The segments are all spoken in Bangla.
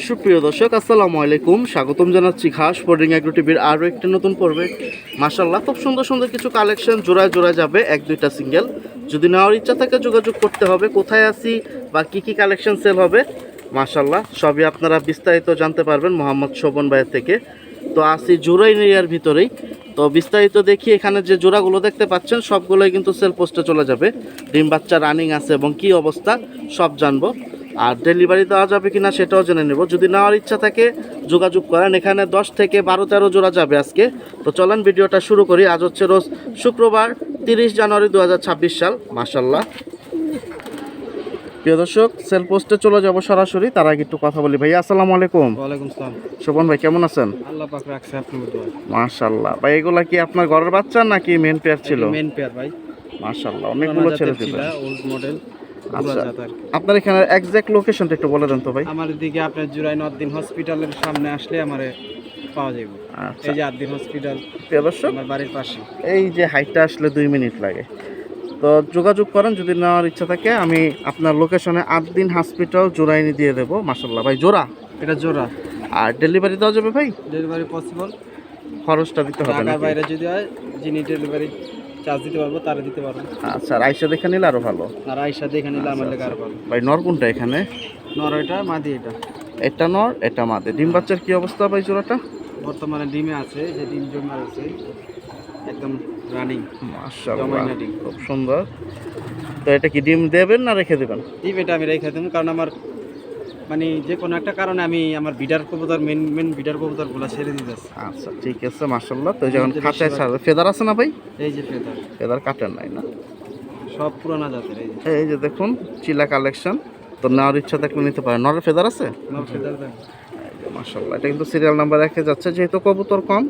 সুপ্রিয় দর্শক আসসালামু আলাইকুম, স্বাগতম জানাচ্ছি খাস বোর্ডিং অ্যাগ্রো টিভির আরও একটি নতুন পর্বে। মাশাআল্লাহ, খুব সুন্দর সুন্দর কিছু কালেকশন জোড়ায় জোড়ায় যাবে, এক দুইটা সিঙ্গেল। যদি নেওয়ার ইচ্ছা থাকে যোগাযোগ করতে হবে। কোথায় আছি বা কী কালেকশন সেল হবে, মাশাআল্লাহ সবই আপনারা বিস্তারিত জানতে পারবেন মোহাম্মদ শোভন ভাইয়ের থেকে। তো আসি জোড়াই এরিয়ার ভিতরেই। তো বিস্তারিত দেখি, এখানে যে জোড়াগুলো দেখতে পাচ্ছেন সবগুলোই কিন্তু সেল পোস্টে চলে যাবে। ডিম বাচ্চা রানিং আছে এবং কী অবস্থা সব জানবো। আর ডেলিভারি দেওয়া যাবে কিনা সেটাও জেনে নেব। যদি নেওয়ার ইচ্ছা থাকে যোগাযোগ করেন। এখানে 10 থেকে 12-13 জোড়া যাবে আজকে। তো চলেন ভিডিওটা শুরু করি। আজ হচ্ছে রোজ শুক্রবার 30 জানুয়ারি 2026 সাল। মাশাআল্লাহ প্রিয় দর্শক, সেল পোস্টে চলে যাব সরাসরি। তার আগে একটু কথা বলি। ভাই আসসালামু আলাইকুম। ওয়ালাইকুম সালাম। শোভন ভাই কেমন আছেন? আল্লাহ পাক রাখছে আপনার দোয়া। মাশাআল্লাহ ভাই, এগুলা কি আপনার ঘরের বাচ্চা নাকি মেন পেয়ার ছিল? মেন পেয়ার ভাই। মাশাআল্লাহ অনেকগুলো ছেড়ে দিবেন। Old model. আচ্ছা, আপনার এখানে এক্সাক্ট লোকেশনটা একটু বলে দেন তো ভাই। আমার দিকে আপনার জুরাই নদ্দিন হসপিটালের সামনে আসলে আমারে পাওয়া যাবে। আচ্ছা, এই যে আদ্দিন হসপিটাল প্রিয় দর্শক, আমার বাড়ির পাশে। এই যে হাইটটা আসলে 2 মিনিট লাগে। তো যোগাযোগ করেন যদি নেওয়ার ইচ্ছা থাকে। আমি আপনার লোকেশনে 8 দিন হসপিটাল জোড়াইনি দিয়ে দেবো। মাশাআল্লাহ ভাই, জোড়া এটা জোড়া। আর ডেলিভারি দেওয়া যাবে ভাই? Delivery possible. খরচটা দিতে হবে না? ঢাকার বাইরে যদি হয় যিনি ডেলিভারি চার্জ দিতে পারবো তারা দিতে পারবো। আচ্ছা, আর আইসা দেখে নিলে আরো ভালো। আর আইসা দেখে নিলে আমার লেগে আরো ভালো। ভাই নর কোনটা এখানে? নর এটা, মাদি এটা। এটা নর, এটা মাদে। ডিম বাচ্চার কি অবস্থা ভাই জোড়াটা? বর্তমানে ডিমে আছে, যে ডিম জমা আছে একদম রানিং। মাশাআল্লাহ খুব সুন্দর। তো এটা কি ডিম দেবেন না রেখে দেবেন? ডিম এটা আমি রেখে দেবো, কারণ আমার মানে যে কোনো একটা কারণে আমি আমার বিডার কবুতর মেন বিডার কবুতরগুলো ছেড়ে দিতেছি। আচ্ছা ঠিক আছে, মাশাআল্লাহ। তো যখন খাঁচায় ছাড়বে ফেদার আছে না ভাই? এই যে ফেদার, ফেদার কাটেন নাই না? সব পুরানা জাতের। এই যে দেখুন চিলা কালেকশন। তো নেওয়ার ইচ্ছা থাকলে নিতে পারেন। নরের ফেদার আছে? নর ফেদার দেন। মাশাআল্লাহ, এটা কিন্তু সিরিয়াল নাম্বার 1-এ যাচ্ছে। যেহেতু কবুতর কম,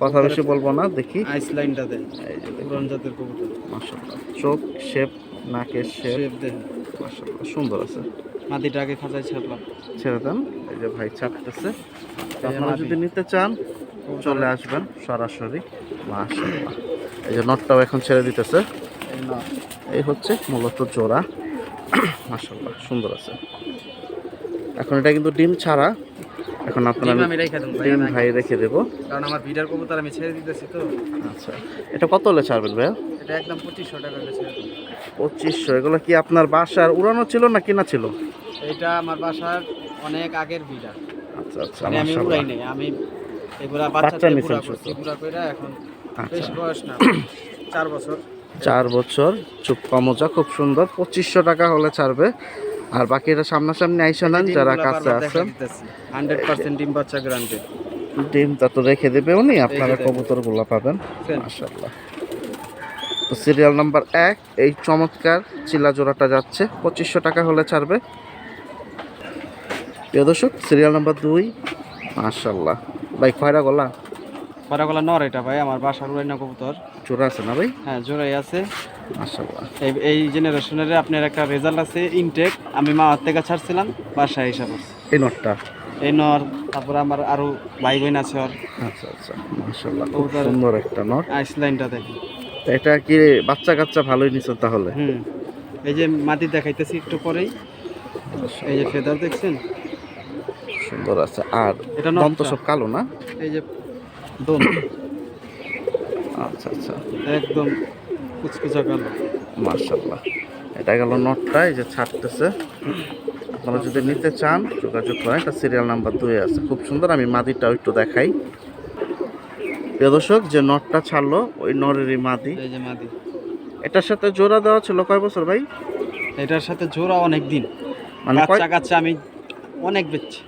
কথা বেশি বলবো না। দেখি আইসলাইনটা দেন, এই যে পুরান জাতের কবুতর। মাশাআল্লাহ, চোখ শেপ, নাকের শেপ শেপ দেন, মাশাআল্লাহ সুন্দর আছে। মাটিটা আগে খাঁচায় ছাড়লাম। ছেড়ে দেন। এই যে ভাই ছাড়তেছে। আপনারা যদি নিতে চান চলে আসবেন সরাসরি। মাশাআল্লাহ, এই যে নটটাও এখন ছেড়ে দিতেছে। এই নর, এই হচ্ছে মূলত জোড়া। মাশাআল্লাহ সুন্দর আছে। এখন এটা কিন্তু ডিম ছাড়া। এখন আপনারা আমি রেখে দেবো ডিম ভাই রেখে দেবো, কারণ আমার বিডার কবুতর আমি ছেড়ে দিতেছি তো। আচ্ছা, এটা কত হলে ছাড়বেন ভাইয়া? এটা একদম 2500 টাকা করে ছেড়ে দেবো। 2500। এগুলো কি আপনার বাসার উড়ানো ছিল না কিনা ছিল? এটা আমার বাসার অনেক আগের বিডার। আচ্ছা আচ্ছা, মানে আমি মাশাআল্লাহ। উড়াই নাই, আমি এগুলা বাচ্চা বাচ্চা নিছেন পুরা করছি, শুধু? পুরা কইরা এখন আচ্ছা, বেশ বয়স না, 4 বছর। 4 বছর, চুপ্পা মোজা, খুব সুন্দর। 2500 টাকা হলে ছাড়বে। আর বাকিটা সামনাসামনি আইসা নেন যারা কাছে আছেন। 100% ডিম বাচ্চা গ্যারান্টি। ডিমটা তো রেখে দেবে উনি, আপনারা রেখে দেবে। কবুতরগুলো পাবেন। সেন। মাশাআল্লাহ। তো সিরিয়াল নাম্বার 1 এই চমৎকার চিলা জোড়াটা যাচ্ছে 2500 টাকা হলে ছাড়বে। প্রিয় দর্শক, সিরিয়াল নাম্বার 2 মাশাআল্লাহ ভাই, খয়রা গলা পারাগলা নর এটা ভাই, আমার বাসার উড়াইনা কবুতর। জোড়া আছে না ভাই? হ্যাঁ জোড়াই আছে। মাশাআল্লাহ, এই জেনারেশনের আপনার একটা রেজাল্ট আছে ইনটেক। আমি মাওয়ার থেকে ছাড়ছিলাম, বাসায় হিসাব আছে এই নটটা। এই নর। তারপরে আমার আরো ভাই বোন আছে ওর। আচ্ছা আচ্ছা, মাশাআল্লাহ খুব সুন্দর একটা নট। আইসলাইনটা দেখি। এটা কি বাচ্চা কাচ্চা ভালোই নিছেন তাহলে? এই যে মাটি দেখাইতেছি একটু পরেই। এই যে ফেদার দেখছেন, সুন্দর আছে। আর এটা দন্ত সব কালো না? এই যে দম আচ্ছা আচ্ছা, একদম কুচকুচা কালো। মাশাআল্লাহ। এটা গেল নটটা, এই যে ছাড়তেছে। আপনারা যদি নিতে চান যোগাযোগ করেন। এটা সিরিয়াল নাম্বার 2 আছে, খুব সুন্দর। আমি মাদিটাও একটু দেখাই। প্রিয় দর্শক, যে নটটা ছাড়লো ওই নরেরই মাদি। এই যে মাদি, এটার সাথে জোড়া দেওয়া ছিল কয় বছর ভাই? এটার সাথে জোড়া অনেক দিন, মানে বাচ্চা কাচ্চা আমি অনেক বেচছি।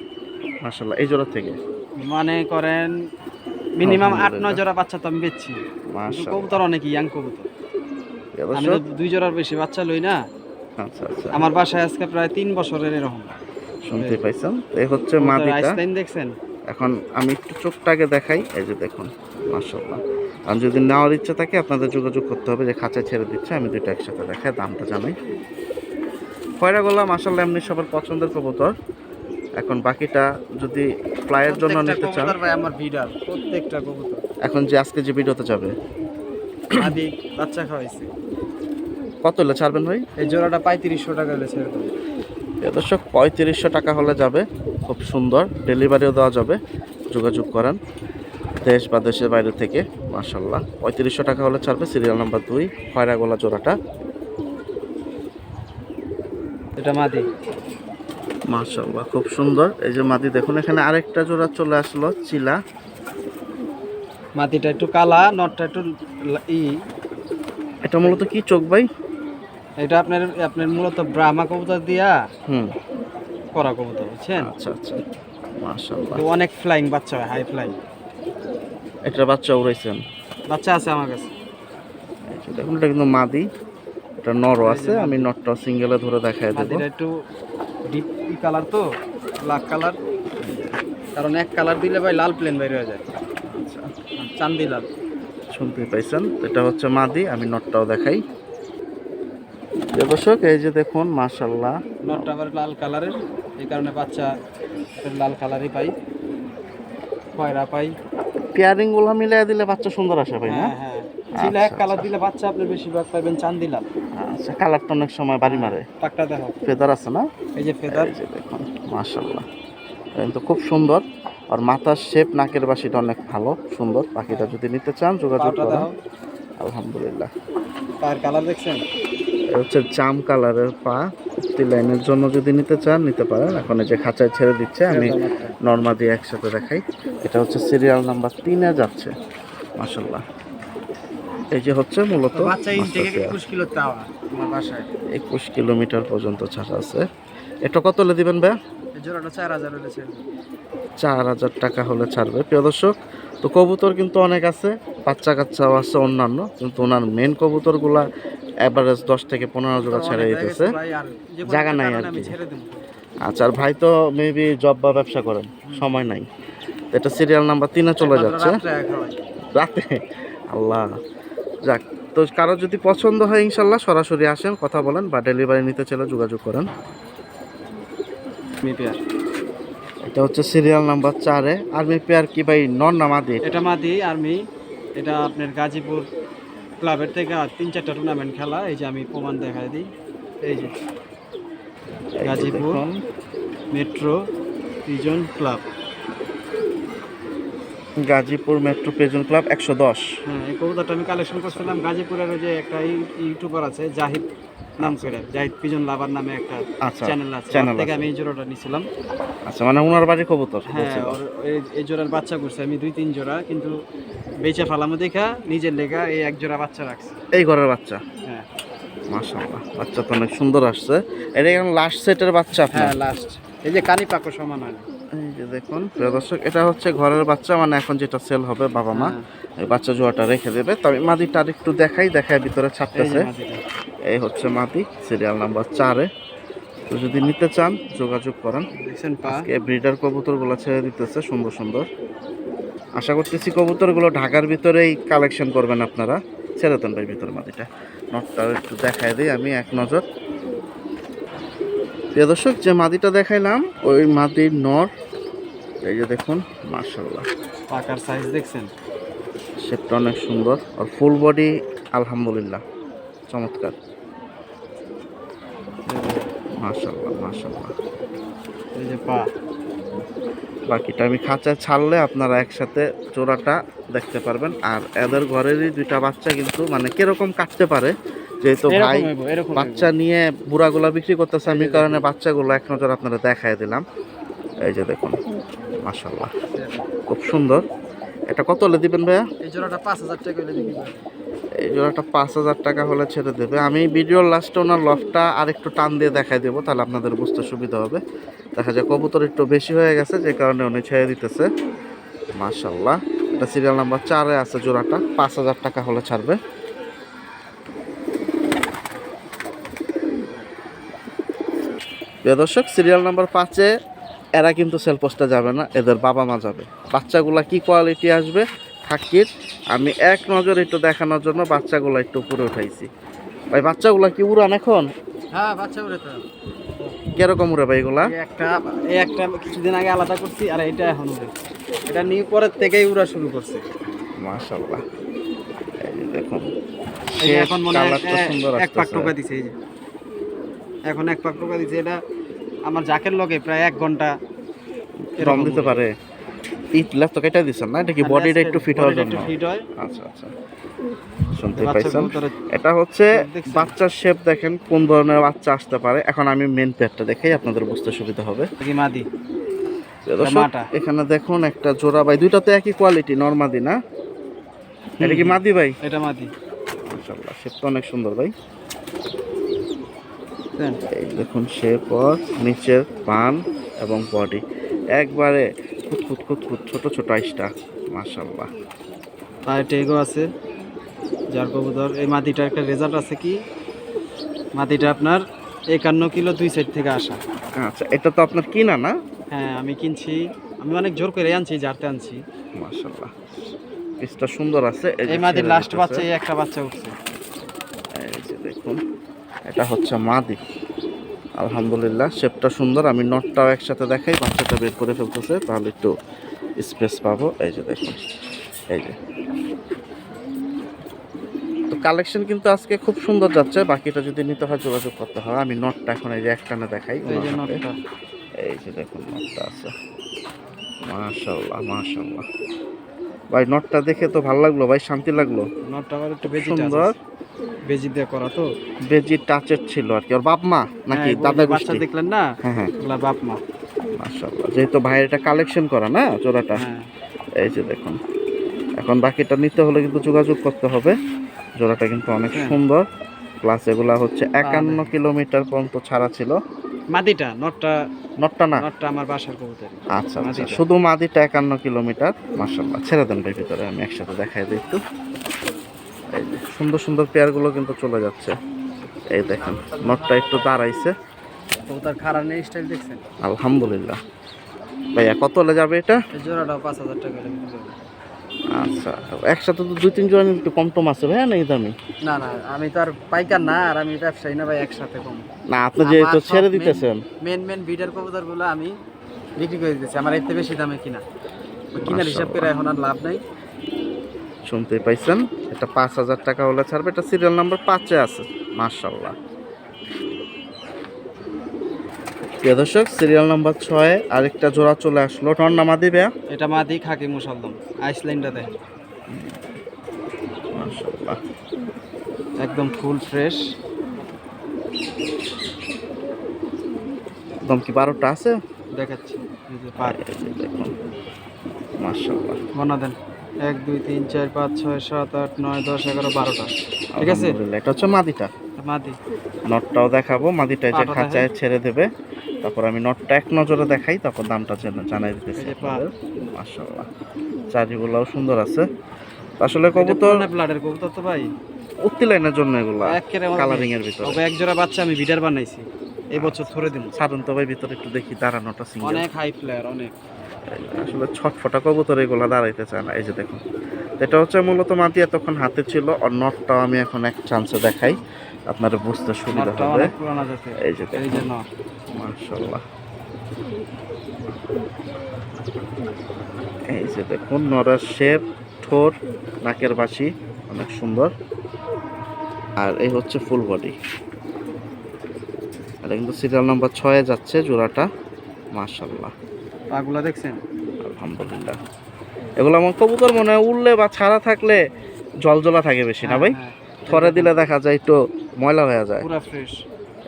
মাশাআল্লাহ, এই জোড়া থেকে মানে করেন মিনিমাম 8-9 জোড়া বাচ্চা তো আমি বেচছি। মাশাআল্লাহ। কবুতর অনেক ইয়াং কবুতর, প্রিয় আমি তো দর্শক, 2 জোড়ার বেশি বাচ্চা লই না। আচ্ছা আচ্ছা, আমার বাসায় আজকে প্রায় 3 বছরের এরকম। শুনতে পাইছেন? এই হচ্ছে মাদিটা। আইসলাইন দেখছেন? এখন আমি একটু চোখটাকে দেখাই। এই যে দেখুন, মাশাআল্লাহ। আর যদি নেওয়ার ইচ্ছা থাকে আপনাদের যোগাযোগ করতে হবে। যে খাঁচায় ছেড়ে দিচ্ছে, আমি দুইটা একসাথে দেখাই, দামটা জানাই। খয়রাগোলা মাশাআল্লাহ এমনি সবার পছন্দের কবুতর। এখন বাকিটা যদি ফ্লাইয়ের জন্য নিতে চান, ভাই আমার বিডার প্রত্যেকটা কবুতর এখন যে আজকে যে ভিডিওতে যাবে আদি বাচ্চা খাওয়াইছে। কত হলে ছাড়বেন ভাই? এই জোড়াটা 3500 টাকা হলে ছেড়ে দেবো। দর্শক 3500 টাকা হলে যাবে, খুব সুন্দর, ডেলিভারিও দেওয়া যাবে, যোগাযোগ করেন দেশ বা দেশের বাইরে থেকে। মাশাল্লাহ 3500 টাকা হলে ছাড়বে। সিরিয়াল নাম্বার 2 খয়রা গলা জোড়াটা, এটা মাদি। মাশাল্লাহ খুব সুন্দর। এই যে মাদি দেখুন, এখানে আরেকটা জোড়া চলে আসলো চিলা। মাদিটা একটু কালা, নটটা একটু এটা মূলত কি চোখ ভাই? এটা আপনার আপনার মূলত ব্রাহ্মা কবুতর দিয়া হুম, করা কবুতর, বুঝছেন? আচ্ছা আচ্ছা, মাশাল্লাহ। তো অনেক ফ্লাইং বাচ্চা হয়, হাই ফ্লাইং এটার বাচ্চা উড়াইছেন? বাচ্চা আছে আমার কাছে। এই যে দেখুন, এটা কিন্তু মাদি, এটা নরও আছে। আমি নটটা সিঙ্গেলে ধরে দেখাই দেবো। মাদিটা একটু ডিপ কালার, তো ব্ল্যাক কালার, কারণ এক কালার দিলে ভাই লাল প্লেন বাইরে হয়ে যায়, আচ্ছা, চান্দি লাল। শুনতে পাইছেন, এটা হচ্ছে মাদি। আমি নটটাও দেখাই প্রিয় দর্শক। এই যে দেখুন, মাশাল্লাহ, নটটা আবার লাল কালারের, এই কারণে বাচ্চা লাল কালারই পাই, খয়রা পাই। পেয়ারিং গুলো মিলিয়ে দিলে বাচ্চা সুন্দর আসে ভাই, না? হ্যাঁ হ্যাঁ, চিলা এক আচ্ছা, কালার আচ্ছা। দিলে বাচ্চা আপনি বেশিরভাগ পাইবেন চান্দি লাল। আচ্ছা, কালারটা অনেক সময় বাড়ি মারে। পাকটা দেখো, ফেদার আছে না? এই যে ফেদার। এই যে দেখুন, মাশাল্লাহ, কিন্তু খুব সুন্দর। আর মাথার শেপ, নাকের বাসিটা অনেক ভালো সুন্দর। পাখিটা যদি নিতে চান যোগাযোগ পাউটা করেন। দেখো, আলহামদুলিল্লাহ। পায়ের কালার দেখছেন? এটা হচ্ছে জাম কালারের পা। কুর্তি লাইনের জন্য যদি নিতে চান নিতে পারেন। এখন এই যে খাঁচায় ছেড়ে দিচ্ছে, আমি নর্মা দিয়ে একসাথে দেখাই। এটা হচ্ছে সিরিয়াল নাম্বার 3-এ যাচ্ছে। মাশাল্লাহ, এই যে হচ্ছে মূলত বাচ্চা ইনটেকে 21 কিলো তাওয়া আমার বাসায়। 21 কিলোমিটার পর্যন্ত ছাড়া আছে। এটা কত হলে দিবেন ভাই? এই জোড়াটা 4000 হলেছে। 4000 টাকা হলে ছাড়বে প্রিয় দর্শক। তো কবুতর কিন্তু অনেক আছে, বাচ্চা কাচ্চাও আছে অন্যান্য, কিন্তু ওনার মেন কবুতরগুলা অ্যাভারেজ 10 থেকে 15 জোড়া ছেড়ে দিতেছে, জায়গা নাই আর কি। আচ্ছা, আর ভাই তো মেবি জব বা ব্যবসা করেন, সময় নাই। তো এটা সিরিয়াল নাম্বার 3-এ চলে যাচ্ছে রাতে। আল্লাহ, যাক। তো কারো যদি পছন্দ হয় ইনশাল্লাহ সরাসরি আসেন, কথা বলেন, বা ডেলিভারি নিতে চাইলে যোগাযোগ করেন। এটা হচ্ছে সিরিয়াল নাম্বার 4-এ। আর্মি পেয়ার কি ভাই, নর না মাদি? এটা মাদি আর্মি। এটা আপনার গাজীপুর ক্লাবের থেকে 3-4টা টুর্নামেন্ট খেলা। এই যে আমি প্রমাণ দেখাই দিই, এই যে Gazipur metro pigeon club, Gazipur metro pigeon club 110। হ্যাঁ, এই কবুতরটা আমি কালেকশন করছিলাম গাজীপুরের। ওই যে একটা ইউটিউবার আছে জাহিদ নাম করে, জাহিদ পিজন লাভার নামে একটা আচ্ছা, চ্যানেল আছে, চ্যানেল ওর থেকে আছে। আমি এই জোড়াটা নিয়েছিলাম। আচ্ছা, মানে ওনার বাড়ি কবুতর হ্যাঁ, বলছিল। ওর এই জোড়ার বাচ্চা করছে আমি 2-3 জোড়া, কিন্তু বেচে ফালামো দেখা নিজের লেগা এই এক জোড়া বাচ্চা রাখছি। এই ঘরের বাচ্চা? হ্যাঁ মাশাআল্লাহ, বাচ্চা তো অনেক সুন্দর আসছে। এটা এখন লাস্ট সেটের বাচ্চা আপনার? হ্যাঁ, লাস্ট। এই যে কানি পাকো সমান হয়। এই যে দেখুন প্রিয় দর্শক, এটা হচ্ছে ঘরের বাচ্চা, মানে এখন যেটা সেল হবে বাবা মা হ্যাঁ। এই বাচ্চা জোয়াটা রেখে দেবে। তবে মাদিটা আর একটু দেখাই ভিতরে এই ছাড়তেছে। যে মাদিটা। এই হচ্ছে মাদি, সিরিয়াল নাম্বার 4-এ। তো যদি নিতে চান যোগাযোগ করেন। দেখছেন পা? আজকে ব্রিডার কবুতরগুলো ছেড়ে দিতেছে সুন্দর সুন্দর। আশা করতেছি কবুতরগুলো ঢাকার ভিতরেই কালেকশন করবেন আপনারা। ছেড়ে দেন ভাই ভিতর মাদিটা। নটটাও একটু দেখাই দিই আমি এক নজর। প্রিয় দর্শক, যে মাদিটা দেখাইলাম ওই মাদির নর। এই যে দেখুন, মাশাআল্লাহ, পাকার সাইজ দেখছেন? শেপটা অনেক সুন্দর। আর ফুল বডি আলহামদুলিল্লাহ চমৎকার। মাশাআল্লাহ মাশাআল্লাহ। এই যে পা। বাকিটা আমি খাঁচায় ছাড়লে আপনারা একসাথে জোড়াটা দেখতে পারবেন। আর এদের ঘরেরই 2টা বাচ্চা, কিন্তু মানে কিরকম কাটতে পারে, যেহেতু ভাই বাচ্চা নিয়ে বুড়াগুলা বিক্রি করতেছে, আমি কারণে বাচ্চাগুলো এক নজর আপনারা দেখায় দিলাম। এই যে দেখুন, মাশাআল্লাহ খুব সুন্দর। এটা কত হলে দিবেন ভাইয়া? এই জোড়াটা 5000 টাকা হলে দিবি। এই জোড়াটা 5000 টাকা হলে ছেড়ে দেবে। আমি ভিডিওর লাস্টে ওনার লফটা আর একটু টান দিয়ে দেখাই দেবো, তাহলে আপনাদের বুঝতে সুবিধা হবে। দেখা যায় কবুতর একটু বেশি হয়ে গেছে, যে কারণে উনি ছেড়ে দিতেছে। মাশাআল্লাহ, এটা সিরিয়াল নাম্বার 4-এ আছে জোড়াটা। 5000 টাকা হলে ছাড়বে। প্রিয় দর্শক, সিরিয়াল নাম্বার 5-এ এরা কিন্তু সেল পোস্টে যাবে না, এদের বাবা মা যাবে। বাচ্চাগুলা কি কোয়ালিটি আসবে খাকির, আমি এক নজর একটু দেখানোর জন্য বাচ্চাগুলো একটু উপরে উঠাইছি। ভাই বাচ্চাগুলা কি উড়ান এখন? হ্যাঁ, বাচ্চা উড়ে তো। কিরকম উড়ে ভাই এগুলা? এই একটা কিছুদিন আগে আলাদা করছি, আর এটা এখন উড়ে। এটা নিয়ে পরের থেকেই উড়া শুরু করছে। মাশাআল্লাহ, এই যে দেখুন, এই যে এখন মনে হয় কালারটা সুন্দর এক পাক আসছে। টোকা দিছে। এই যে এখন এক পাক টোকা দিছে। এটা আমার জাকের লগে প্রায় 1 ঘন্টা দম দিতে পারে। ইট লেফট তো কেটে দিছেন না, এটা কি বডিটা একটু ফিট হওয়ার জন্য? ফিট হয়। আচ্ছা আচ্ছা, শুনতে বাচ্চা পাইছেন। কবুতরের এটা হচ্ছে দেখছেন? বাচ্চার শেপ, দেখেন কোন ধরনের বাচ্চা আসতে পারে। এখন আমি মেন পেয়ারটা দেখাই, আপনাদের বুঝতে সুবিধা হবে। কি মাদি দর্শক, মাটা। এখানে দেখুন একটা জোড়া ভাই, দুইটা তো একই কোয়ালিটি, নরমাদি না? এটা কি মাদি ভাই? এটা মাদি। মাশাআল্লাহ, শেপ তো অনেক সুন্দর ভাই। দেন। এই দেখুন শেপ, নিচের পান এবং বডি একবারে কুতকুত কুতকুত ছোট ছোট আইসটা, মাশাআল্লাহ। আর টেগো আছে যার কবুতর। এই মাদিটার একটা রেজাল্ট আছে কি, মাদিটা আপনার 51 কিলো 2 সাইড থেকে আসা। আচ্ছা, এটা তো আপনার কিনা না? হ্যাঁ আমি কিনছি, আমি অনেক জোর করে আনছি, জারতে আনছি। মাশাআল্লাহ, পিসটা সুন্দর আছে। এই মাদির লাস্ট বাচ্চা, এই একটা বাচ্চা উঠছে। এই যে দেখুন, এটা হচ্ছে মাদি। আলহামদুলিল্লাহ, শেপটা সুন্দর। আমি নটটাও একসাথে দেখাই, বাচ্চাটা বের করে ফেলতেছে, তাহলে একটু স্পেস পাবো। এই যে দেখুন, এই যে তো কালেকশন কিন্তু আজকে খুব সুন্দর যাচ্ছে। বাকিটা যদি নিতে হয় যোগাযোগ করতে হয়। আমি নটটা এখন এই যে একটানে দেখাই। এই যে নটটা, এই যে দেখুন নটটা আছে, মাশাআল্লাহ মাশাআল্লাহ। ভাই নটটা দেখে তো ভালো লাগলো ভাই, শান্তি লাগলো। নটটা আবার একটু বেজি সুন্দর, বেজি দিয়ে করা তো, বেজি টাচের ছিল আর কি। ওর বাপ মা নাকি হ্যাঁ, দাদা বাচ্চা গোষ্ঠী? দেখলেন না, হ্যাঁ হ্যাঁ, ওগুলা বাপ মা। মাশাআল্লাহ, যেহেতু ভাইয়ের এটা কালেকশন করা না জোড়াটা। হ্যাঁ এই যে দেখুন, এখন বাকিটা নিতে হলে কিন্তু যোগাযোগ করতে হবে। জোড়াটা কিন্তু অনেক হ্যাঁ। সুন্দর, প্লাস এগুলা হচ্ছে 51 কিলোমিটার পর্যন্ত ছাড়া ছিল। মাদিটা, নটটা নটটা না? নটটা আমার বাসার কবুতর। আচ্ছা আচ্ছা, মাদিটা। শুধু মাদিটা 51 কিলোমিটার। মাশাআল্লাহ, ছেড়ে দেন ভাই ভিতরে, আমি একসাথে দেখাই দিই একটু। এই যে সুন্দর সুন্দর পেয়ারগুলো কিন্তু চলে যাচ্ছে। এই দেখেন নটটা একটু দাঁড়াইছে, কবুতর খারাপ নেই, স্টাইল দেখছেন? আলহামদুলিল্লাহ। ভাইয়া কত হলে যাবে এটা? এই জোড়াটাও 5000 টাকা করে বিক্রি করবো। আচ্ছা, একসাথে তো 2-3 জোড়া নিলে একটু কম টম আছে ভাইয়া, নাকি দামি? না না, আমি তো আর পাইকার না, আর আমি ব্যবসায়ী না ভাই, একসাথে কম। না, আপনি যেহেতু ছেড়ে দিতেছেন। মেন বিডার কবুতরগুলো আমি বিক্রি করে দিতেছি, আমার এতে বেশি দামে কিনা, কিনার হিসাব করে এখন আর লাভ নাই। শুনতেই পাইছেন, এটা 5000 টাকা হলে ছাড়বে। এটা সিরিয়াল নাম্বার 5-এ আছে। মাশাআল্লাহ, প্রিয় দর্শক, সিরিয়াল নাম্বার 6-এ আরেকটা জোড়া চলে আসলো। নর না মাদি ভাইয়া? এটা মাদি, খাকি মুসলদম, আইসল্যান্ডটা দেয় মাশাআল্লাহ, একদম ফুল ফ্রেশ। একদম কি 12টা আছে? দেখাচ্ছি, এই যে পাক এই যে দেখুন, মাশাআল্লাহ। গণনা দেন, 1 2 3 4 5 6 7 8 9 10 11 12টা। ঠিক আছে, আলহামদুলিল্লাহ, এটা হচ্ছে মাদিটা। মাদি। নটটাও দেখাবো, মাদিটা যে পাটা খাঁচায় ছেড়ে দেবে। তারপর আমি নটটা এক নজরে দেখাই, তারপর দামটা জানাই দিতেছি এই যে পা। আপনাদের। মাশাআল্লাহ, চারিগুলাও সুন্দর আছে। আসলে কবুতর ব্লাডের কবুতর তো ভাই, উত্তি লাইনের জন্য এগুলা একেবারে কালারিং এর ভিতরে। তবে এক জোড়া বাচ্চা আমি বিডার বানাইছি এই বছর, ধরে দিন। ছাড়ুন তো ভাই ভিতরে একটু দেখি, দাঁড়ানোটা সিঙ্গেল। অনেক হাই ফ্লেয়ার, অনেক। আসলে ছটফটা কবুতর এগুলা দাঁড়াইতে চায় না। এই যে দেখুন, এটা হচ্ছে মূলত মাটি এতক্ষণ হাতে ছিল। আর নটটাও আমি এখন এক চান্সে দেখাই, আপনারা বুঝতে সুবিধা নটটা হবে। অনেক পুরানা জাতের। এই যে এই যে নট, মাশাআল্লাহ, এই যে দেখুন নরের শেপ, ঠোঁট, নাকের বাসি অনেক সুন্দর। আর এই হচ্ছে ফুল বডি। এটা কিন্তু সিরিয়াল নাম্বার 6-এ যাচ্ছে জোড়াটা। মাশাআল্লাহ, পাগুলা দেখছেন? আলহামদুলিল্লাহ। এগুলো আমার কবুতর মনে হয় উড়লে বা ছাড়া থাকলে জলজলা থাকে বেশি না ভাই? হ্যাঁ, থরে দিলে দেখা যায় একটু ময়লা হয়ে যায়। পুরা ফ্রেশ।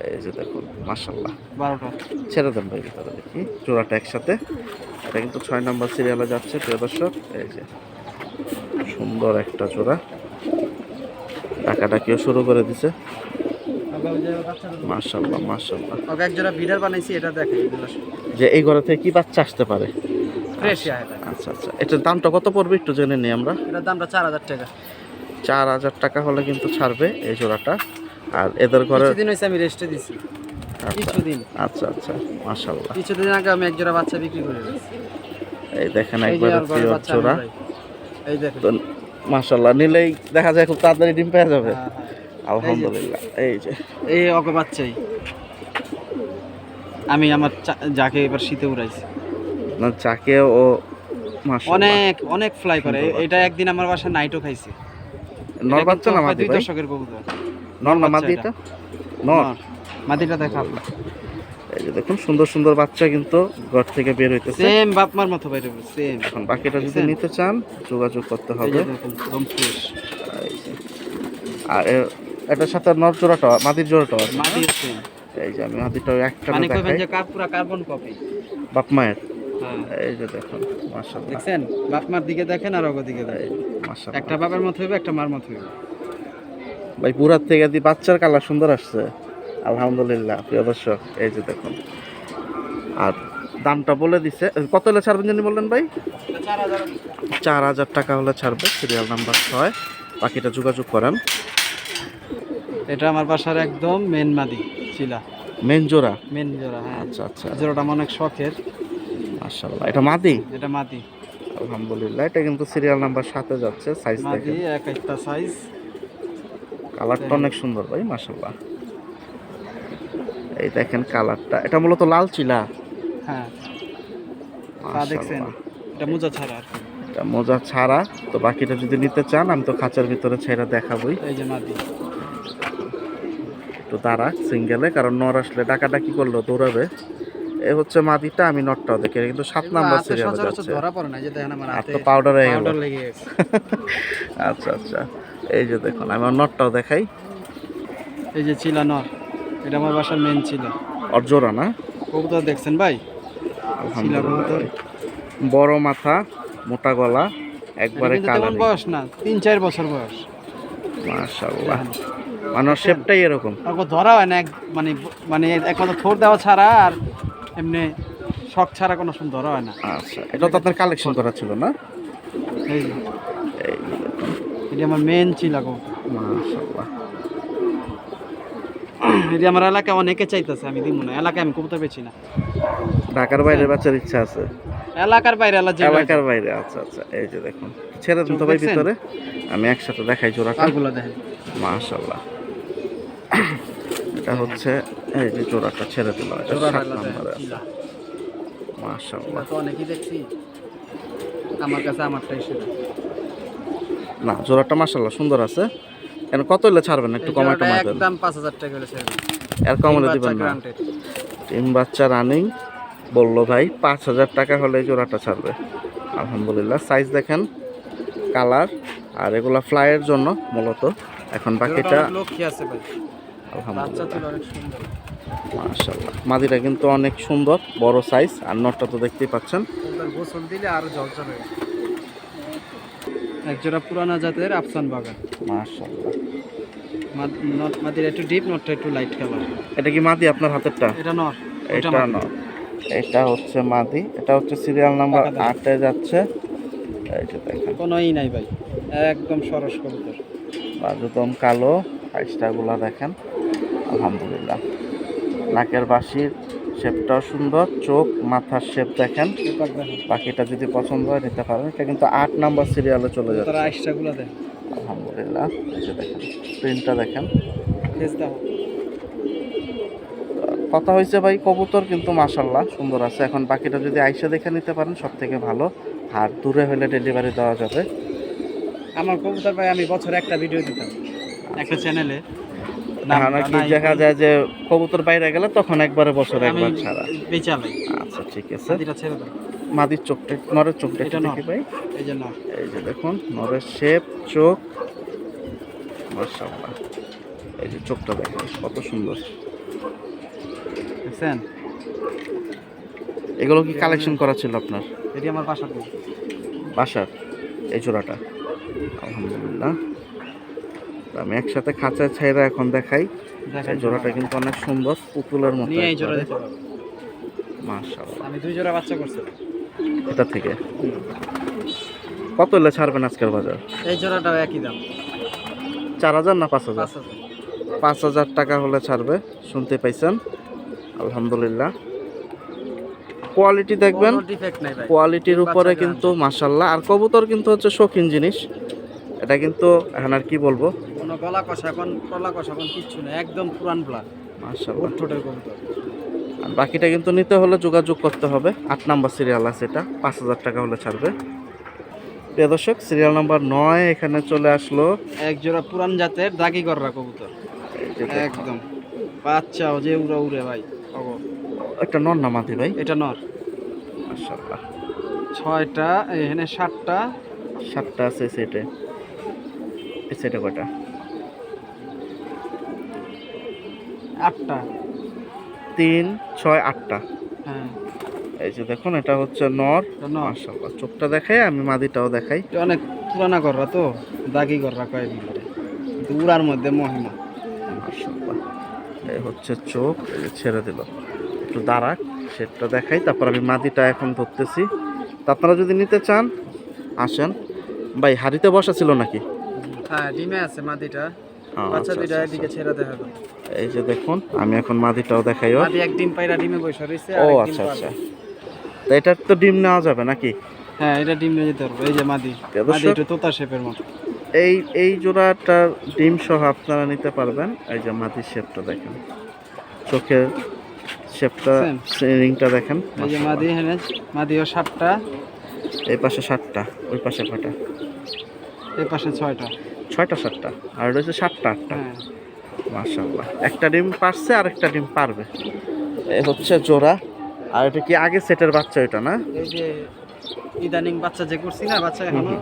এই যে দেখুন, মাশাআল্লাহ। 12টা। ছেড়ে দেন ভাই ভিতরে দেখি জোড়াটা একসাথে। এটা কিন্তু 6 নম্বর সিরিয়ালে যাচ্ছে প্রিয় দর্শক। এই যে সুন্দর একটা জোড়া, টাকাটা কেউ শুরু করে দিছে। মাশাআল্লাহ মাশাআল্লাহ, ওকে এক জোড়া বিডার বানাইছি, এটা দেখেন যে এই ঘরে থেকে কি বাচ্চা আসতে পারে। ফ্রেশ। আচ্ছা আচ্ছা, এটার দামটা কত পড়বে একটু জেনে নিই আমরা। এটার দামটা 4000 টাকা। 4000 টাকা হলে কিন্তু ছাড়বে এই জোড়াটা। আর এদের ঘরে কিছুদিন হয়েছে আমি রেস্টে দিছি, কিছুদিন। আচ্ছা আচ্ছা, মাশাআল্লাহ। কিছুদিন আগে আমি এক জোড়া বাচ্চা বিক্রি করে দিয়েছি। এই দেখেন এই যে একবারে আর ঘরে পিওর বাচ্চা জোড়া। নাই। এই দেখেন। তো মাশাআল্লাহ, নিলেই দেখা যায় খুব তাড়াতাড়ি ডিম পেয়ে যাবে। হ্যাঁ, হ্যাঁ। আলহামদুলিল্লাহ। এই যে এই অগো বাচ্চাই আমি আমার যাকে এবার শীতে উড়াইছি। না চাকে ও মাশাআল্লাহ অনেক অনেক ফ্লাই করে। এটা একদিন আমার বাসায় নাইটও খাইছে। নর বাচ্চা না মাদি 2 ভাই? দশকের কবুতর। নর না বাচ্চা মাদি এটা। এটা? নর। মাদিটা দেখা আপনি। এই যে দেখুন সুন্দর সুন্দর বাচ্চা কিন্তু ঘর থেকে বের হইতেছে। সেম বাপমার মতো বাইরে সেম। এখন বাকিটা যদি দেখছেন? নিতে চান যোগাযোগ করতে এই হবে। যে দেখুন একদম ফ্রেশ। এই যে। আর এটার সাথে নর জোড়াটা মাদির জোড়াটা আছে না? মাটি আছে। এই যে আমি মাদিটা একটা মানে কইবেন দেখাই যে পুরা কার্বন কপি। বাপ মায়ের। হ্যাঁ এই যে দেখুন মাশাআল্লাহ, দেখছেন বাপমার দিকে দেখেন আর ওগো দিকে দেখেন। মাশাআল্লাহ। একটা বাবার মতো হইবে একটা মার মতো হইবে। ভাই পুরার থেকে দি বাচ্চার কালার সুন্দর আসছে আলহামদুলিল্লাহ। প্রিয় দর্শক এই যে দেখুন, আর দামটা বলে দিছে কত হলে ছাড়বেন জানি বললেন ভাই? 4,000 টাকা হলে ছাড়বে। সিরিয়াল নাম্বার 6, বাকিটা যোগাযোগ করেন। এটা আমার বাসার একদম মেন মাদি চিলা, মেন জোড়া। মেন জোড়া। হ্যাঁ আচ্ছা আচ্ছা, জোড়াটা আমার অনেক শখের। মাশাআল্লাহ। এটা মাদি? এটা মাদি। আলহামদুলিল্লাহ। এটা কিন্তু সিরিয়াল নাম্বার 7 এ যাচ্ছে। সাইজ মাদি দেখেন, এক একটা সাইজ। কালারটা অনেক সুন্দর ভাই মাশাআল্লাহ। এই দেখেন কালারটা, এটা মূলত লাল চিলা। হ্যাঁ তা দেখছেন, মাশাআল্লাহ। এটা মোজা ছাড়া আর কি। এটা মোজা ছাড়া। তো বাকিটা যদি নিতে চান আমি তো খাঁচার ভিতরে ছেড়ে দেখাবই। এই যে মাদি। একটু দাঁড়া সিঙ্গেলে, কারণ নর আসলে ডাকাডাকি করলেও দৌড়াবে। এ হচ্ছে মাদিটা, আমি নটটাও দেখি কিন্তু 7 নাম্বার সিরিয়ালে যাচ্ছে। ধরা পড়ে না, এই যে দেখেন আমার আর হাতে তো পাউডার হয়ে গেল। পাউডার লেগে গেছে। আচ্ছা আচ্ছা, এই যে দেখুন আমি আমার নটটাও দেখাই। এই যে চিলা নর, এটা আমার বাসার মেন চিলা। ওর জোড়া না? কবুতর দেখছেন ভাই? চিলা কবুতর, বড় মাথা, মোটা গলা, একবারে এটা কিন্তু তেমন কালার। বয়স না, 3-4 বছর বয়স। মাশাআল্লাহ, মানে ওর শেপটাই এরকম। ওকে ধরা হয় না মানে মানে একমাত্র থোর দেওয়া ছাড়া আর এমনি শখ ছাড়া কোনো সময় ধরা হয় না। আচ্ছা, এটা তো আপনার কালেকশন করা ছিল না? এই যে এই যে দেখুন এটা আমার মেন চিলা কবুতর। মাশাআল্লাহ। এটা আমার এলাকায় অনেকে চাইতেছে, আমি দিব না। এলাকায় আমি কবুতর বেচি না। ঢাকার বাইরে বাচ্চার ইচ্ছা আছে? এলাকার বাইরে এলাকার বাইরে। আচ্ছা আচ্ছা, এই যে দেখুন ছেড়ে দিন তো ভাই ভিতরে, আমি একসাথে দেখাই জোড়াটা। কারগুলো দেখেন মাশাআল্লাহ। এটা হচ্ছে এই যে জোড়াটা ছেড়ে দিল, এটা 7 নম্বরে আছে। মাশাআল্লাহ। তো অনেকেই দেখছি, আমার কাছে আমারটাই সেরা। না জোড়াটা মাশাআল্লাহ সুন্দর আছে। কেন কত হলে ছাড়বেন? একটু কমাই টমাই দেন। একদম 5000 টাকা হলে ছেড়ে দিন। এর কম হলে দিবেন না? টিম বাচ্চা রানিং বললো ভাই 5,000 টাকা হলে এই জোড়াটা ছাড়বে। আলহামদুলিল্লাহ। সাইজ দেখেন, কালার, আর এগুলা ফ্লাইয়ের জন্য মূলত। এখন বাকিটা লক্ষ্মী আছে ভাই, বাচ্চা তো আলহামদুলিল্লাহ অনেক সুন্দর। মাশাআল্লাহ। মাদিটা কিন্তু অনেক সুন্দর, বড় সাইজ, আর নটটা তো দেখতেই পাচ্ছেন। ওটার গোসল দিলে আরো ঝলঝল হয়ে যায়। একজোড়া পুরানা জাতের আফসান বাগা। মাশাআল্লাহ। মাদির একটু ডিপ, নটটা একটু লাইট কালার। এটা কি মাদি আপনার হাতেরটা? এটা নর, এটা না, এটা হচ্ছে মাদি। এটা হচ্ছে সিরিয়াল নাম্বার 8 এ যাচ্ছে। এই যে দেখেন কোনো ই নাই ভাই, একদম সরস কবুতর। বাজুতম কালো, আইসটাগুলা দেখেন আলহামদুলিল্লাহ। নাকের বাঁশির শেপটাও সুন্দর, চোখ মাথার শেপ দেখেন। বাকিটা যদি পছন্দ হয় নিতে পারেন। এটা কিন্তু 8 নাম্বার সিরিয়ালে চলে যাচ্ছে। তারা আইসটাগুলো দেন আলহামদুলিল্লাহ। এই যে দেখেন প্রিন্টটা দেখেন। ফেস দাও। কথা হয়েছে ভাই, কবুতর কিন্তু মাশাআল্লাহ সুন্দর আছে। এখন বাকিটা যদি আইসা দেখে নিতে পারেন সব থেকে ভালো, আর দূরে হলে ডেলিভারি দেওয়া যাবে। আমার কবুতর ভাই আমি বছরে একটা ভিডিও দিতাম একটা চ্যানেলে। কি দেখা যায় যে কবুতর বাইরে গেলে তখন একবারে বছরে একবার ছাড়া। বেচালাই। আচ্ছা ঠিক আছে। মাদিটা ছেড়ে দাও। মাদির চোখটা, নরের চোখটা এটা একটু দেখি ভাই। এই যে নর, এই যে দেখুন নরের শেপ, চোখ মাশাআল্লাহ। এই যে চোখটা দেখুন কত সুন্দর। দেখছেন? এগুলো কি কালেকশন করা ছিল আপনার? এটি আমার বাসার গরু। বাসার এই জোড়াটা? আলহামদুলিল্লাহ। তো আমি একসাথে খাঁচায় ছাইরা এখন দেখাই। দেখেন এই জোড়াটা কিন্তু অনেক সুন্দর, পুতুলের মতো নিয়ে এই জোড়া একবারে। দিতে পারবো। মাশাআল্লাহ। আমি 2 জোড়া বাচ্চা করছি। এটা থেকে কত হলে ছাড়বেন আজকের বাজার? এই জোড়াটাও একই দাম, 4,000 না 5,000? 5000। 5,000 টাকা হলে ছাড়বে। শুনতে পাইছেন আলহামদুলিল্লাহ। কোয়ালিটি দেখবেন, কোনো ডিফেক্ট নাই ভাই। কোয়ালিটির উপরে কিন্তু মাশাআল্লাহ। আর কবুতর কিন্তু হচ্ছে শৌখিন জিনিস, এটা কিন্তু এখন আর কি বলবো, কোনো গলা কষা কোন টলা কষা কোন কিচ্ছু না, একদম পুরান ব্লাড মাশাআল্লাহ। ঠোঁটের কবুতর। আর বাকিটা কিন্তু নিতে হলে যোগাযোগ করতে হবে। 8 নাম্বার সিরিয়াল আছে, এটা 5,000 টাকা হলে ছাড়বে। প্রিয় দর্শক, সিরিয়াল নাম্বার 9 এখানে চলে আসলো। এক জোড়া পুরান জাতের দাগি গররা কবুতর, এই যে দেখুন। একদম বাচ্চাও যে উড়ে উড়ে ভাই। একটা নর না মাদি ভাই? এটা নর। মাশাআল্লাহ। 6টা, এখানে 7টা। 7টা আছে সেটে। এই সেটে কয়টা? 8টা। 3 6 8টা। হ্যাঁ, এই যে দেখুন এটা হচ্ছে নর। এটা নর। মাশাআল্লাহ, চোখটা দেখাই, আমি মাদিটাও দেখাই। এটা অনেক পুরানা গররা তো, দাগি গররা কয় বিলে, উড়ার মধ্যে মহিমা। মাশাআল্লাহ, এই হচ্ছে চোখ, এই যে ছেড়ে দিল, একটু দাঁড়াক, সেটা দেখাই, তারপর আমি মাদিটা এখন ধরতেছি। তা আপনারা যদি নিতে চান আসেন। ভাই হাড়িতে বসা ছিল নাকি? হ্যাঁ, ডিমে আছে মাদিটা, হ্যাঁ, বাচ্চা আচ্ছা, দুইটা আচ্ছা, এদিকে ছেড়ে দেখা গেল। এই যে দেখুন আমি এখন মাদিটাও দেখাইও। মাদি এক ডিম পাইরা ডিমে বসে রইছে, ও আর এক ডিম আচ্ছা পারবে। আচ্ছা, তা এটার তো ডিম নেওয়া যাবে নাকি? হ্যাঁ, এটা ডিম নিয়ে যেতে পারবো। এই যে মাদি, দর্শক, মাদি একটু তোতা শেপের মতো। এই জোড়াটা ডিম সহ আপনারা নিতে পারবেন। এই যে মাদির শেপটা দেখেন, চোখের শেপটা, Same. রিংটা দেখেন। এই যে মাদি, হ্যাঁ মাদিও 7টা, এই পাশে 7টা, ওই পাশে কয়টা? এই পাশে 6টা। 6টা 7টা, আর রয়েছে 7টা 8টা। হ্যাঁ, মাশাআল্লাহ, একটা ডিম পারছে আর একটা ডিম পারবে। এই হচ্ছে জোড়া। আর এটা কি আগে সেটের বাচ্চা এটা না? এই যে ইদানিং বাচ্চা যে করছি না, বাচ্চা এখনো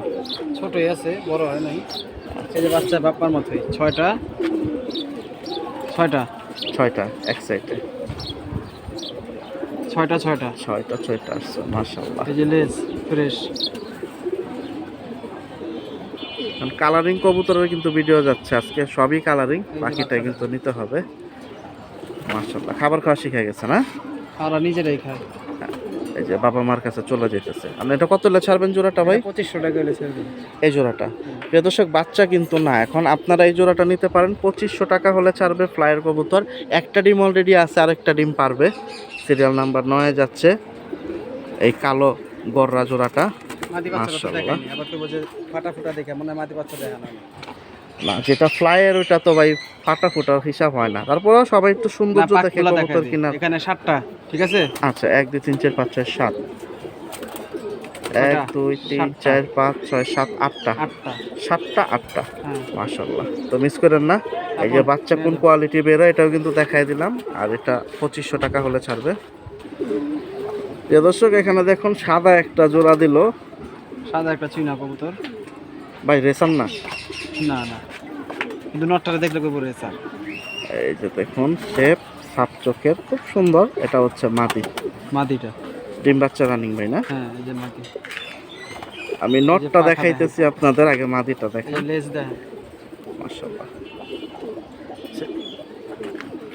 ছোটই আছে, বড় হয় নাই। এই যে বাচ্চা বাপ্পার মতোই। 6টা 6টা 6টা এক সাইডে, 6টা 6টা আসছে। মাশাআল্লাহ, এই যে লেজ ফ্রেশ। কালারিং কবুতরের কিন্তু ভিডিও যাচ্ছে আজকে, সবই কালারিং, এই যে বাকিটা বাচ্চাটা। কিন্তু নিতে হবে। মাশাআল্লাহ, খাবার খাওয়া শিখে গেছে না? আর নিজেরাই খায়। এই যে বাবা মার কাছে চলে যেতেছে। আপনি এটা কত হলে ছাড়বেন জোড়াটা ভাই? 2500 টাকা হলে ছেড়ে দিন। এই জোড়াটা প্রিয় দর্শক, বাচ্চা কিন্তু না, এখন আপনারা এই জোড়াটা নিতে পারেন। 2500 টাকা হলে ছাড়বে ফ্লায়ার কবুতর। একটা ডিম অলরেডি আছে, আরেকটা ডিম পারবে। সিরিয়াল নাম্বার 9 যাচ্ছে এই কালো গররা জোড়াটা। মাদি বাচ্চাটা তো মাশাআল্লাহ। দেখাইনি, আবার কেউ বলছে ফাটা ফুটা দেখে, মনে হয় মাদি বাচ্চা দেখা না। না, যেটা ফ্লায়ার ওইটা তো ভাই ফাটা ফুটা হিসাব হয় না, তারপরেও সবাই একটু না, সৌন্দর্য দেখে পাকগুলা দেখাই কবুতর দিই। কিনা। এখানে 7টা, ঠিক আছে? আচ্ছা, 1 2 3 4 5 6 7, 1 2 3 4 5 6 7 8টা, 8টা। 7টা 8টা। হ্যাঁ, মাশাআল্লাহ, তো মিস করেন না। এই যে বাচ্চা কোন কোয়ালিটি বেরোয় এটাও কিন্তু দেখাই দিলাম। আর এটা 2500 টাকা হলে ছাড়বে। প্রিয় দর্শক, এখানে দেখুন সাদা একটা জোড়া দিল সাদা একটা চীনা কবুতর। ভাই, রেসাম না? না না, কিন্তু নটটারে দেখলে কই পড়ে স্যার। এই যে দেখুন শেপ, সাপ চোখের, খুব সুন্দর। এটা হচ্ছে মাদি, মাদিটা। ডিম বাচ্চা রানিং ভাই না? হ্যাঁ, এই যে মাদি। আমি নটটা দেখাইতেছি আপনাদের, আগে মাদিটা এই দেখেন। যে লেজ দেখেন। মাশাআল্লাহ,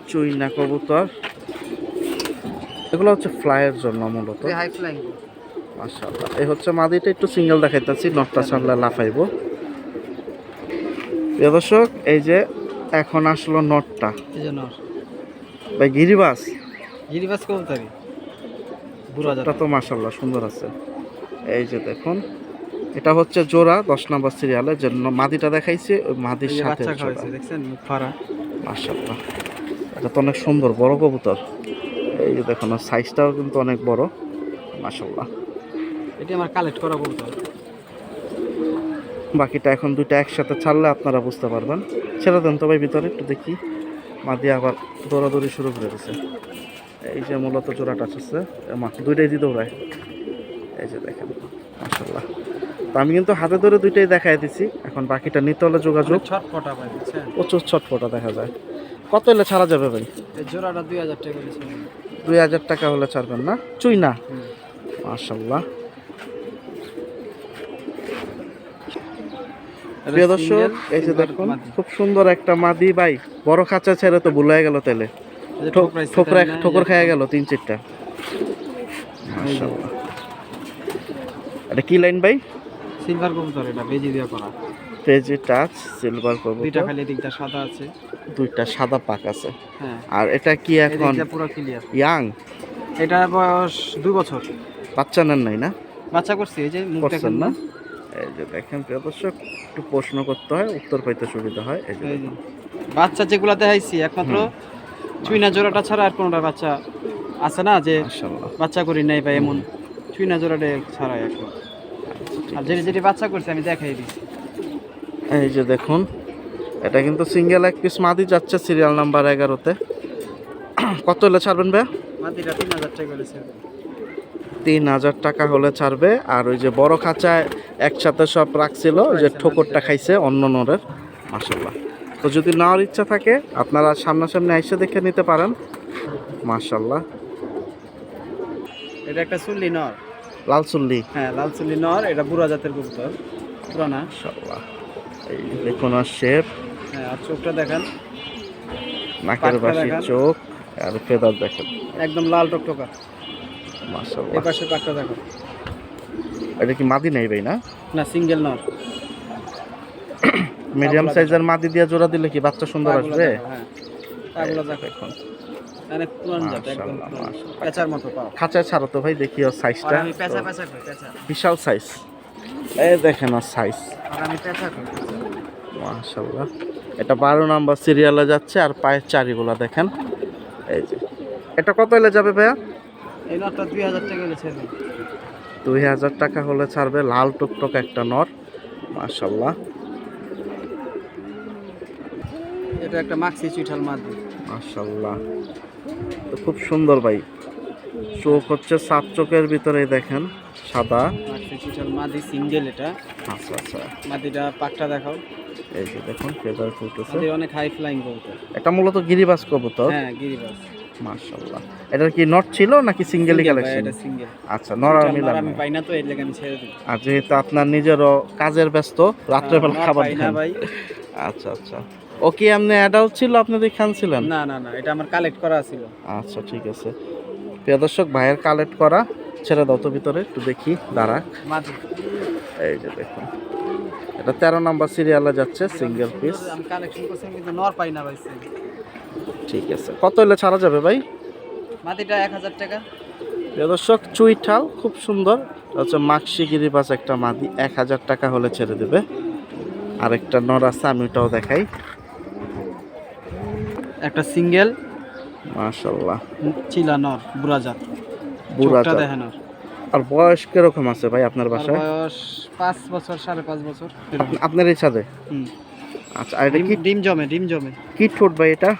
চুইনা কবুতর, এগুলো হচ্ছে ফ্লাইয়ের জন্য মূলত। High flying. মাশাআল্লাহ, এই হচ্ছে মাদিটা, একটু সিঙ্গেল দেখাইতেছি, নটটা ছাড়লে লাফাইবো। প্রিয় দর্শক, এই যে এখন আসলো নটটা এই যে নর, ভাই, গিরিবাস। গিরিবাস কবুতরই বুড়া এটা জাত। তো মাশাআল্লাহ সুন্দর আছে। এই যে দেখুন, এটা হচ্ছে জোড়া 10 নম্বর সিরিয়ালের জন্য মাদিটা দেখাইছে, ওই মাদির এই যে সাথে বাচ্চা জোড়া। খাওয়াইছে, দেখছেন মুখ ফাড়া। মাশাআল্লাহ, এটা তো অনেক সুন্দর বড় কবুতর। এই যে দেখুন সাইজটাও কিন্তু অনেক বড়। মাশাআল্লাহ, এটি আমার কালেক্ট করা কবুতর। বাকিটা এখন দুইটা একসাথে ছাড়লে আপনারা বুঝতে পারবেন। ছেড়ে দেন তো ভাই ভিতরে, একটু দেখি। মাদি আবার দৌড়াদৌড়ি শুরু করে দিছে। এই যে মূলত জোড়াটা আছে, দুইটাই দিয়ে দৌড়ায়। এই যে দেখেন, মাশাআল্লাহ। তো আমি কিন্তু হাতে ধরে দুইটাই দেখাই দিছি, এখন বাকিটা নিতে হলে যোগাযোগ। ছটফটা পাই, বুঝছেন? প্রচুর ছটফটা দেখা যায়। কত হলে ছাড়া যাবে ভাই? এই জোড়াটা 2000 টাকা করে ছিল। 2000 টাকা হলে ছাড়বেন না? চুই না? মাশাআল্লাহ। প্রিয় দর্শক, এই যে দেখুন খুব সুন্দর একটা মাদি ভাই, বড় খাঁচা ছেড়ে তো ভুলে গেল তেলে, ঠোকর খাইয়া গেল 3-4টা। মাশাআল্লাহ, এটা কি লাইন ভাই? সিলভার কবুতর, এটা বেজি দিয়ে করা। পেজি টাচ সিলভার কবুতর, দুইটা খালি দিকটা সাদা আছে, দুইটা সাদা পাক আছে। হ্যাঁ, আর এটা কি এখন এটা পুরো ক্লিয়ার। ইয়াং? এটার বয়স 2 বছর। বাচ্চা নেন নাই না? বাচ্চা করছি, এই যে মুখ করছেন দেখেন না? না। এই যে দেখেন প্রিয় দর্শক, একটু প্রশ্ন করতে হয়, উত্তর পাইতে সুবিধা হয়। এই যে এই যে বাচ্চা যেগুলা দেখাইছি, একমাত্র চুইনা জোড়াটা ছাড়া আর কোনোটা বাচ্চা আছে না যে মাশাআল্লাহ, বাচ্চা করি নাই বা এমন, চুইনা জোড়াটা ছাড়া একদম। আর যেটি যেটি বাচ্চা করছে আমি দেখাই দিচ্ছি। এই যে দেখুন, এটা কিন্তু সিঙ্গেল এক পিস মাদি যাচ্ছে সিরিয়াল নাম্বার 11-তে। কত হলে ছাড়বেন ভাই? মাদিটা 3000 টাকা করে ছেড়ে 3000 টাকা হলে ছাড়বে। আর ওই যে বড় খাঁচায় একসাথে সব রাখছিল, ওই যে ঠোকরটা খাইছে অন্য নরের। মাশাল্লাহ। তো যদি নেওয়ার ইচ্ছা থাকে আপনারা সামনাসামনি এসে দেখে নিতে পারেন। মাশাল্লাহ। এটা একটা চুল্লি নর। লাল চুল্লি। হ্যাঁ, লাল চুল্লি নর। এটা বুড়া জাতের কবুতর, পুরানা। মাশাল্লাহ। এই দেখুন আর শেপ, হ্যাঁ, আর চোখটা দেখেন, নাকের পাটটা বাসি, দেখান। চোখ আর ফেদার দেখেন। একদম লাল টকটকা। মাশাল্লাহ। এই পাশে পাটটা দেখো। এটা কি মাদি নেই ভাই? না, না, সিঙ্গেল নর। মিডিয়াম সাইজের মাদি দিয়ে জোড়া দিলে কি বাচ্চা সুন্দর পাগুলো আসবে? দেখো, হ্যাঁ, পাগুলো দেখো। এখন অনেক পুরান জাত, একদম মাশাআল্লাহ, পুরান। মাশাআল্লাহ। পেঁচার মতো পাও। খাঁচায় ছাড়ো তো ভাই, দেখি ওর আর সাইজটা। আমি পেঁচা পেঁচা করি, পেঁচা। বিশাল সাইজ। এই দেখেন ওর সাইজ। আর আমি পেঁচা করি। মাশাআল্লাহ। এটা 12 নাম্বার সিরিয়ালে যাচ্ছে। আর পায়ের চারিগুলা দেখেন। এই যে এটা কত হলে যাবে ভাইয়া? এই নরটা 2000 টাকা করে ছেড়ে 2000 টাকা হলে ছাড়বে। লাল টুকটক একটা নর। মাশাআল্লাহ। এটা একটা মাক্সি চুইঠাল মাদি। মাশাআল্লাহ। তো খুব সুন্দর ভাই। চোখ হচ্ছে সাত চোখের ভিতরে দেখেন সাদা। মাক্সি চুইঠাল মাদি, সিঙ্গেল এটা। আচ্ছা আচ্ছা। মাদিটা পাকটা দেখাও। এই যে দেখুন ফেদার ফুটতেছে। মাদি অনেক হাই ফ্লাইং কবুতর। এটা মূলত গিরিবাজ কবুতর। হ্যাঁ, গিরিবাজ। মাশাআল্লাহ। এটা কি নট ছিল নাকি সিঙ্গেলই কালেকশন? এটা সিঙ্গেল। আচ্ছা, নর আর মিলান আমি নাই। পাই না, তো এর লাগি আমি ছেড়ে দিই। আর যেহেতু আপনার নিজেরও কাজের ব্যস্ত, রাত্রে বেলা নর খাবার পাই না দেন। ভাই। আচ্ছা আচ্ছা। ও কি আপনি অ্যাডাল্ট ছিল, আপনি দেখান ছিলেন? না না না, এটা আমার কালেক্ট করা ছিল। আচ্ছা ঠিক আছে। প্রিয় দর্শক, ভাইয়ের কালেক্ট করা। ছেড়ে দাও তো ভিতরে, একটু দেখি দাঁড়াক। মাদি। এই যে দেখুন, এটা 13 নাম্বার সিরিয়ালে যাচ্ছে, সিঙ্গেল পিস। আমি কালেকশন করছি কিন্তু নর পাই না ভাই। ঠিক আছে, কত হলে ছাড়া যাবে ভাই? মাদিটা 1000 টাকা। প্রিয় দর্শক, চুইঠাল খুব সুন্দর, হচ্ছে মাক্সি গিরিবাজ একটা মাদি। 1000 টাকা হলে ছেড়ে দেবে। আরেকটা নর আছে, আমি ওটাও দেখাই। একটা সিঙ্গেল মাশাআল্লাহ। চিলা নর, বুড়া জাত। বুড়া চোখটা জাত। দেখেন ওর। আর বয়স কিরকম আছে ভাই আপনার তার বাসায়? বয়স 5 বছর, 5.5 বছর এরকম। আপনার এই ছাদে? হুম। আচ্ছা, আর এটা কি ডিম জমে, ডিম জমে। কি ঠোঁট ভাই এটা?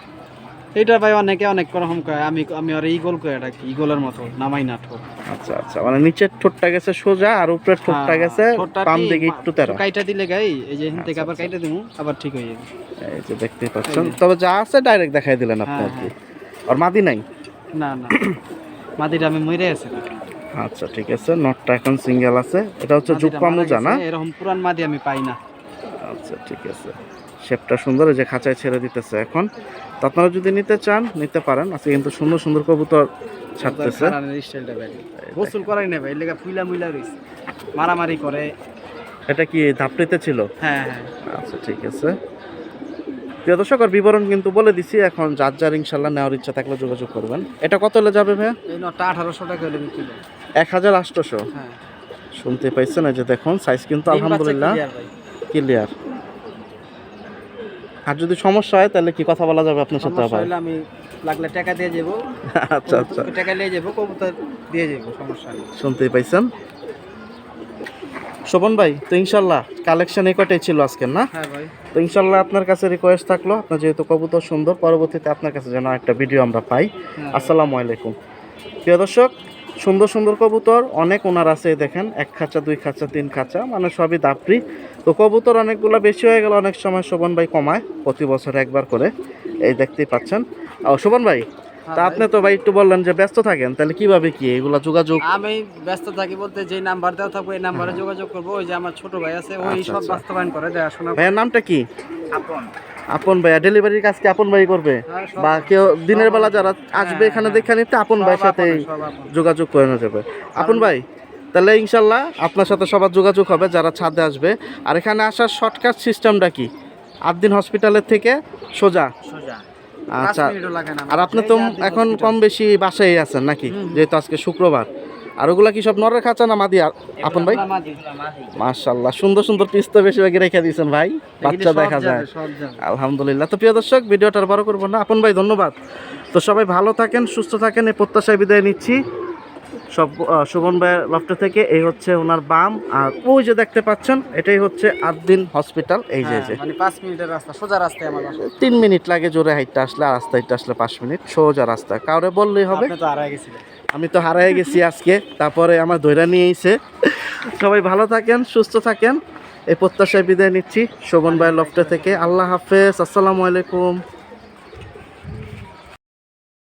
এটা ভাই অনেকে অনেক রকম কয়। আমি আর ইগল কয়, এটা কি ইগলের মতো, নামাই না ঠোঁট। আচ্ছা আচ্ছা, মানে নিচের ঠোঁটটা গেছে সোজা আর উপরের ঠোঁটটা গেছে বাম দিকে একটু তেরা। কাইটা দিলে গাই, এই যে এখান থেকে আবার কাইটা দিমু, আবার ঠিক হয়ে যাবে। এই যে দেখতেই পাচ্ছেন। তবে যা আছে ডাইরেক্ট দেখাই দিলেন আপনি আর কি। আর মাদি নাই? না না, মাদিটা আমি মরে আছে। আচ্ছা ঠিক আছে, নটটা এখন সিঙ্গেল আছে। এটা হচ্ছে জুপ্পা মোজা না? এরকম পুরান মাদি আমি পাই না। আচ্ছা ঠিক আছে। শেপটা সুন্দর, এই যে খাঁচায় ছেড়ে দিতেছে এখন। তো আপনারা যদি নিতে চান নিতে পারেন। আজকে কিন্তু সুন্দর সুন্দর কবুতর ছাড়তেছে। স্টাইলটা ভাই গোসল করাই না ভাই, লেগা ফুইলা মুইলা রইছে, মারামারি করে। এটা কি ধাপড়িতে ছিল? হ্যাঁ হ্যাঁ। আচ্ছা ঠিক আছে। প্রিয় দর্শক, আর বিবরণ কিন্তু বলে দিছি। এখন যার যার ইনশাল্লাহ নেওয়ার ইচ্ছা থাকলে যোগাযোগ করবেন। এটা কত হলে যাবে ভাইয়া? এই নটা 1800 টাকা হলে বিক্রি করে। 1800? হ্যাঁ, শুনতে পাইছেন? এই যে দেখুন, সাইজ কিন্তু আলহামদুলিল্লাহ ক্লিয়ার। আর যদি সমস্যা হয় তাহলে কি কথা বলা যাবে আপনার সাথে আবার? আমি লাগলে টাকা দিয়ে যাবো। আচ্ছা আচ্ছা, টাকা নিয়ে যাবো, কবুতর দিয়ে যাবো, সমস্যা নেই। শুনতেই পাইছেন শোভন ভাই। তো ইনশাল্লাহ কালেকশন এই কটাই ছিল আজকে, না? হ্যাঁ ভাই। তো ইনশাল্লাহ আপনার কাছে রিকোয়েস্ট থাকলো, আপনার যেহেতু কবুতর সুন্দর, পরবর্তীতে আপনার কাছে যেন একটা ভিডিও আমরা পাই। আসসালামু আলাইকুম। প্রিয় দর্শক, সুন্দর সুন্দর কবুতর অনেক ওনার আছে। দেখেন, 1 খাঁচা 2 খাঁচা 3 খাঁচা, মানে সবই দাপড়ি। তো কবুতর অনেকগুলো বেশি হয়ে গেল, অনেক সময় শোভন ভাই কমায় প্রতি বছর একবার করে। এই দেখতেই পাচ্ছেন। শোভন ভাই, তা আপনি তো ভাই একটু বললেন যে ব্যস্ত থাকেন, তাহলে কিভাবে কি এগুলা যোগাযোগ? আমি ব্যস্ত থাকি বলতে, যে নাম্বার দেওয়া থাকবে এই নাম্বারে যোগাযোগ করবো। ওই যে আমার ছোট ভাই আছে, ওই আচ্ছা, সব আচ্ছা। বাস্তবায়ন করে, দেখাশোনা। ভাইয়ের নামটা কি? আপন। আপন ভাইয়া। ডেলিভারির কাজ কি আপন ভাই করবে? হ্যাঁ, সব- বা কেউ দিনের বেলা যারা আসবে এখানে হ্যাঁ, দেখে নিতে আপন সব ভাইয়ের সাথে আপন, সব আপন। যোগাযোগ করে নেওয়া যাবে। আপন ভাই, তাহলে ইনশাল্লাহ আপনার সাথে সবার যোগাযোগ হবে যারা ছাদে আসবে। আর এখানে আসার শর্টকাট সিস্টেমটা কি? আবদিন হসপিটালের থেকে সোজা? সোজা। আচ্ছা। 5 মিনিটও লাগে না। আর আপনি তো এখন কম বেশি বাসায় আছেন নাকি? যেহেতু আজকে শুক্রবার। আর ওগুলা কি সব নরের খাঁচা না মাদি? আর আপন ভাই, মাশাআল্লাহ, সুন্দর সুন্দর পিস তো বেশিরভাগই রেখে দিয়েছেন ভাই, বাচ্চা দেখা যায়। আলহামদুলিল্লাহ। তো প্রিয় দর্শক, ভিডিওটা আর বড় করবো না। আপন ভাই ধন্যবাদ। তো সবাই ভালো থাকেন, সুস্থ থাকেন, এই প্রত্যাশায় বিদায় নিচ্ছি। সব শোভন ভাইয়ের লফটে থেকে। এই হচ্ছে ওনার বাম, আর ওই যে দেখতে পাচ্ছেন এটাই হচ্ছে আদ্দিন হসপিটাল। এই যে হ্যাঁ, মানে 5 মিনিটের রাস্তা, সোজা রাস্তায় আমার বাসা। 3 মিনিট লাগে জোরে হাইটটা আসলে, আর রাস্তা হাইটটা আসলে 5 মিনিট, সোজা রাস্তা। কাউরে বললেই হবে। আপনি তো হারায় গেছিলেন। আমি তো হারাই গেছি আজকে, তারপরে আমার ধৈর্য নিয়ে এসে। সবাই ভালো থাকেন, সুস্থ থাকেন, এই প্রত্যাশায় বিদায় নিচ্ছি শোভন ভাইয়ের লফটে থেকে। আল্লাহ হাফেজ, আসসালামু আলাইকুম।